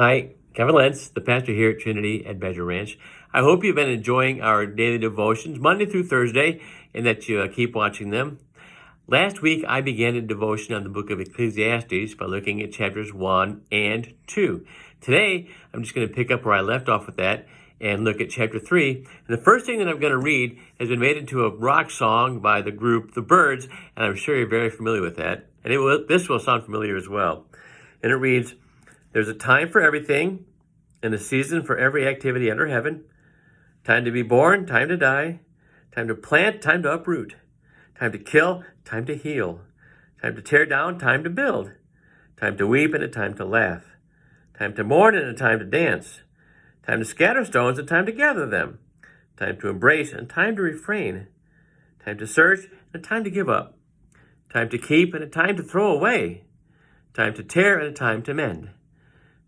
Hi, Kevin Lentz, the pastor here at Trinity at Badger Ranch. I hope you've been enjoying our daily devotions Monday through Thursday and that you keep watching them. Last week, I began a devotion on the book of Ecclesiastes by looking at chapters 1 and 2. Today, I'm just going to pick up where I left off with that and look at chapter 3. And the first thing that I'm going to read has been made into a rock song by the group The Byrds, and I'm sure you're very familiar with that. And this will sound familiar as well. And it reads, "There's a time for everything and a season for every activity under heaven. Time to be born, time to die. Time to plant, time to uproot. Time to kill, time to heal. Time to tear down, time to build. Time to weep and a time to laugh. Time to mourn and a time to dance. Time to scatter stones and time to gather them. Time to embrace and time to refrain. Time to search and a time to give up. Time to keep and a time to throw away. Time to tear and a time to mend.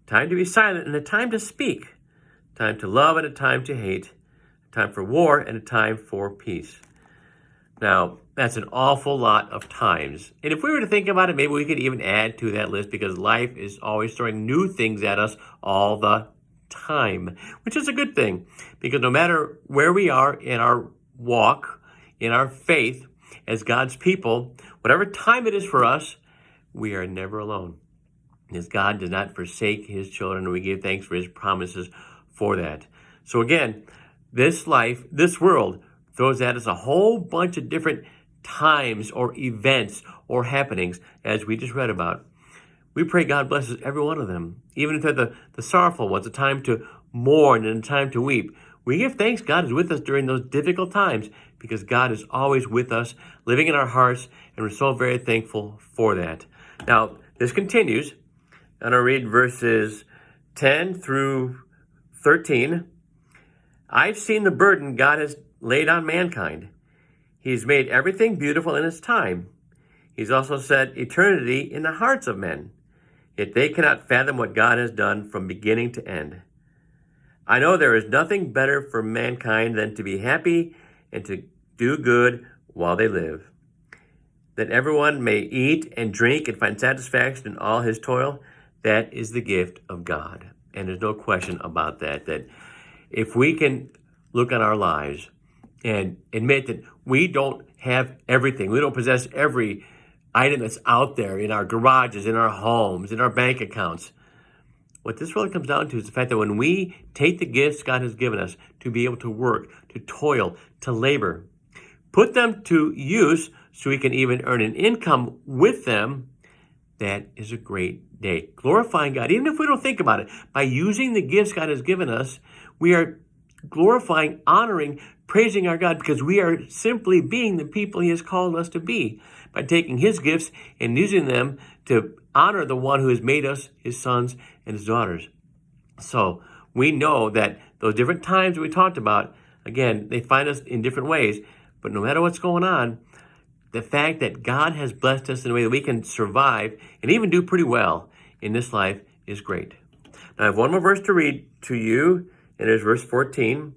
Time to be silent and a time to speak. Time to love and a time to hate. Time for war and a time for peace." Now, that's an awful lot of times. And if we were to think about it, maybe we could even add to that list, because life is always throwing new things at us all the time, which is a good thing, because no matter where we are in our walk, in our faith as God's people, whatever time it is for us, we are never alone, because God does not forsake his children, and we give thanks for his promises for that. So again, this life, this world, throws at us a whole bunch of different times or events or happenings, as we just read about. We pray God blesses every one of them, even if they're the sorrowful ones, a time to mourn and a time to weep. We give thanks God is with us during those difficult times, because God is always with us, living in our hearts, and we're so very thankful for that. Now, this continues, and I'll read verses 10 through 13. "I've seen the burden God has laid on mankind. He's made everything beautiful in its time. He's also set eternity in the hearts of men. Yet they cannot fathom what God has done from beginning to end. I know there is nothing better for mankind than to be happy and to do good while they live. That everyone may eat and drink and find satisfaction in all his toil, that is the gift of God." And there's no question about that, that if we can look at our lives and admit that we don't have everything, we don't possess every item that's out there in our garages, in our homes, in our bank accounts, what this really comes down to is the fact that when we take the gifts God has given us to be able to work, to toil, to labor, put them to use so we can even earn an income with them, that is a great day. Glorifying God, even if we don't think about it, by using the gifts God has given us, we are glorifying, honoring, praising our God, because we are simply being the people he has called us to be, by taking his gifts and using them to honor the one who has made us his sons and his daughters. So we know that those different times we talked about, again, they find us in different ways, but no matter what's going on, the fact that God has blessed us in a way that we can survive and even do pretty well in this life is great. Now I have one more verse to read to you, and there's verse 14.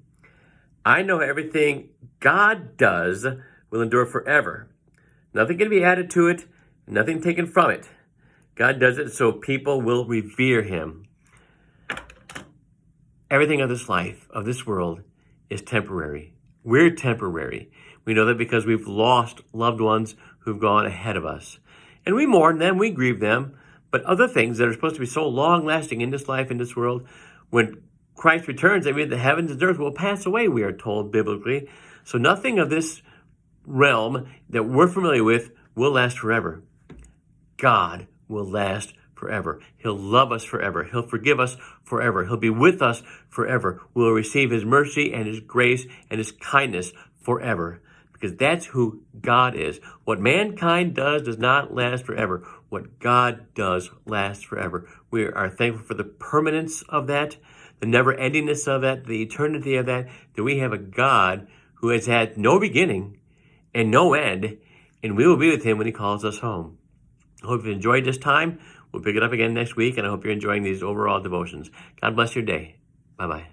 "I know everything God does will endure forever. Nothing can be added to it, nothing taken from it. God does it so people will revere him." Everything of this life, of this world, is temporary. We're temporary. We know that because we've lost loved ones who've gone ahead of us. And we mourn them, we grieve them, but other things that are supposed to be so long-lasting in this life, in this world, when Christ returns, I mean, the heavens and earth will pass away, we are told biblically. So nothing of this realm that we're familiar with will last forever. God will last forever. He'll love us forever. He'll forgive us forever. He'll be with us forever. We'll receive his mercy and his grace and his kindness forever, because that's who God is. What mankind does not last forever. What God does lasts forever. We are thankful for the permanence of that, the never-endingness of that, the eternity of that we have a God who has had no beginning and no end, and we will be with him when he calls us home. I hope you've enjoyed this time. We'll pick it up again next week, and I hope you're enjoying these overall devotions. God bless your day. Bye-bye.